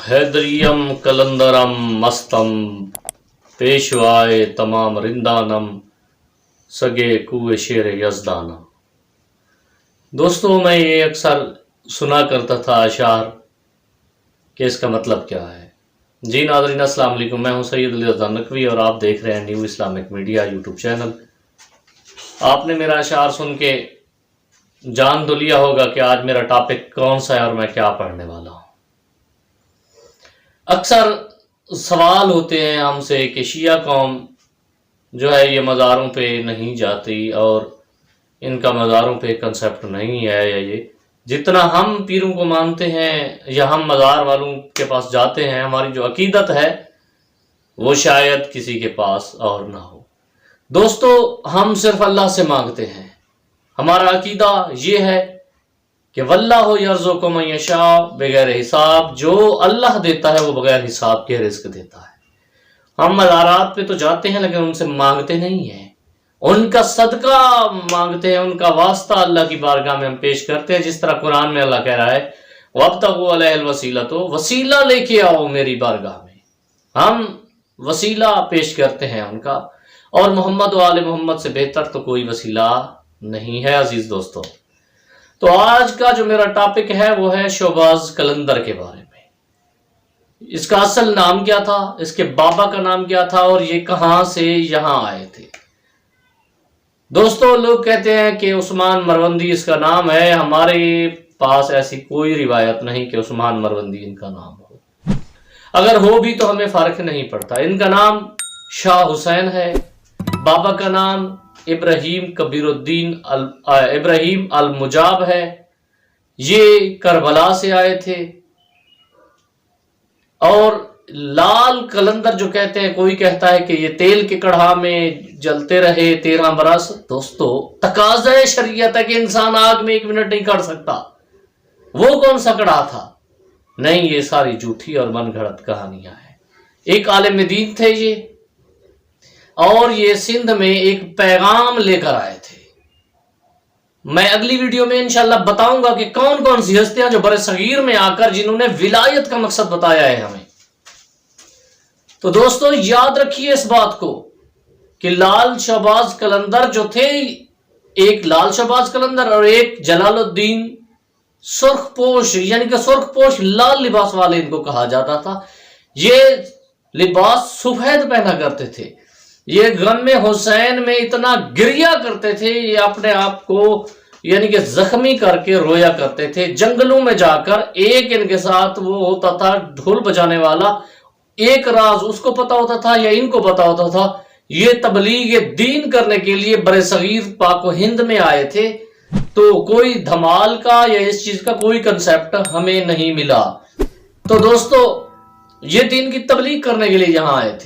حیدریم کلندرم مستم پیشوائے تمام رندانم سگے کوئے شیر یزدانم۔ دوستوں، میں یہ اکثر سنا کرتا تھا اشعار کہ اس کا مطلب کیا ہے۔ جی ناظرین، السلام علیکم، میں ہوں سید علی رضا نقوی اور آپ دیکھ رہے ہیں new Islamic media YouTube channel. آپ نے میرا اشعار سن کے جان تو لیا ہوگا کہ آج میرا ٹاپک کون سا ہے اور میں کیا پڑھنے والا ہوں۔ اکثر سوال ہوتے ہیں ہم سے کہ شیعہ قوم جو ہے یہ مزاروں پہ نہیں جاتی اور ان کا مزاروں پہ کنسیپٹ نہیں ہے، یا یہ جتنا ہم پیروں کو مانتے ہیں یا ہم مزار والوں کے پاس جاتے ہیں، ہماری جو عقیدت ہے وہ شاید کسی کے پاس اور نہ ہو۔ دوستو، ہم صرف اللہ سے مانگتے ہیں۔ ہمارا عقیدہ یہ ہے کہ واللہ یرزق من یشاء بغیر حساب، جو اللہ دیتا ہے وہ بغیر حساب کے رزق دیتا ہے۔ ہم مزارات پہ تو جاتے ہیں لیکن ان سے مانگتے نہیں ہیں، ان کا صدقہ مانگتے ہیں، ان کا واسطہ اللہ کی بارگاہ میں ہم پیش کرتے ہیں، جس طرح قرآن میں اللہ کہہ رہا ہے وَابْتَغُوا عَلَيْهِ الْوَسِيلَةَ، وسیلہ لے کے آؤ میری بارگاہ میں۔ ہم وسیلہ پیش کرتے ہیں ان کا، اور محمد و آل محمد سے بہتر تو کوئی وسیلہ نہیں ہے عزیز دوستو۔ تو آج کا جو میرا ٹاپک ہے وہ ہے شہباز قلندر کے بارے میں۔ اس کا اصل نام کیا تھا، اس کے بابا کا نام کیا تھا، اور یہ کہاں سے یہاں آئے تھے۔ دوستو، لوگ کہتے ہیں کہ عثمان مروندی اس کا نام ہے، ہمارے پاس ایسی کوئی روایت نہیں کہ عثمان مروندی ان کا نام ہو، اگر ہو بھی تو ہمیں فرق نہیں پڑتا۔ ان کا نام شاہ حسین ہے، بابا کا نام ابراہیم کبیر الدین ابراہیم المجاب ہے، یہ کربلا سے آئے تھے۔ اور لال قلندر جو کہتے ہیں، کوئی کہتا ہے کہ یہ تیل کے کڑھا میں جلتے رہے 13 برس۔ دوستو، تقاضۂ شریعت ہے کہ انسان آگ میں 1 منٹ نہیں کڑ سکتا، وہ کون سا کڑھا تھا؟ نہیں، یہ ساری جھوٹی اور من گھڑت کہانیاں ہیں۔ ایک عالم دین تھے یہ، اور یہ سندھ میں ایک پیغام لے کر آئے تھے۔ میں اگلی ویڈیو میں انشاءاللہ بتاؤں گا کہ کون کون سی ہستیاں جو برصغیر میں آ کر جنہوں نے ولایت کا مقصد بتایا ہے ہمیں۔ تو دوستو، یاد رکھیے اس بات کو کہ لال شہباز قلندر جو تھے، ایک لال شہباز قلندر اور ایک جلال الدین سرخ پوش، یعنی کہ سرخ پوش لال لباس والے ان کو کہا جاتا تھا۔ یہ لباس سفید پہنا کرتے تھے، یہ غم حسین میں اتنا گریا کرتے تھے، یہ اپنے آپ کو یعنی کہ زخمی کر کے رویا کرتے تھے۔ جنگلوں میں جا کر ایک ان کے ساتھ وہ ہوتا تھا ڈھول بجانے والا، ایک راز اس کو پتا ہوتا تھا یا ان کو پتا ہوتا تھا، یہ تبلیغ دین کرنے کے لیے برصغیر پاک و ہند میں آئے تھے۔ تو کوئی دھمال کا یا اس چیز کا کوئی کنسیپٹ ہمیں نہیں ملا۔ تو دوستو، یہ دین کی تبلیغ کرنے کے لیے یہاں آئے تھے۔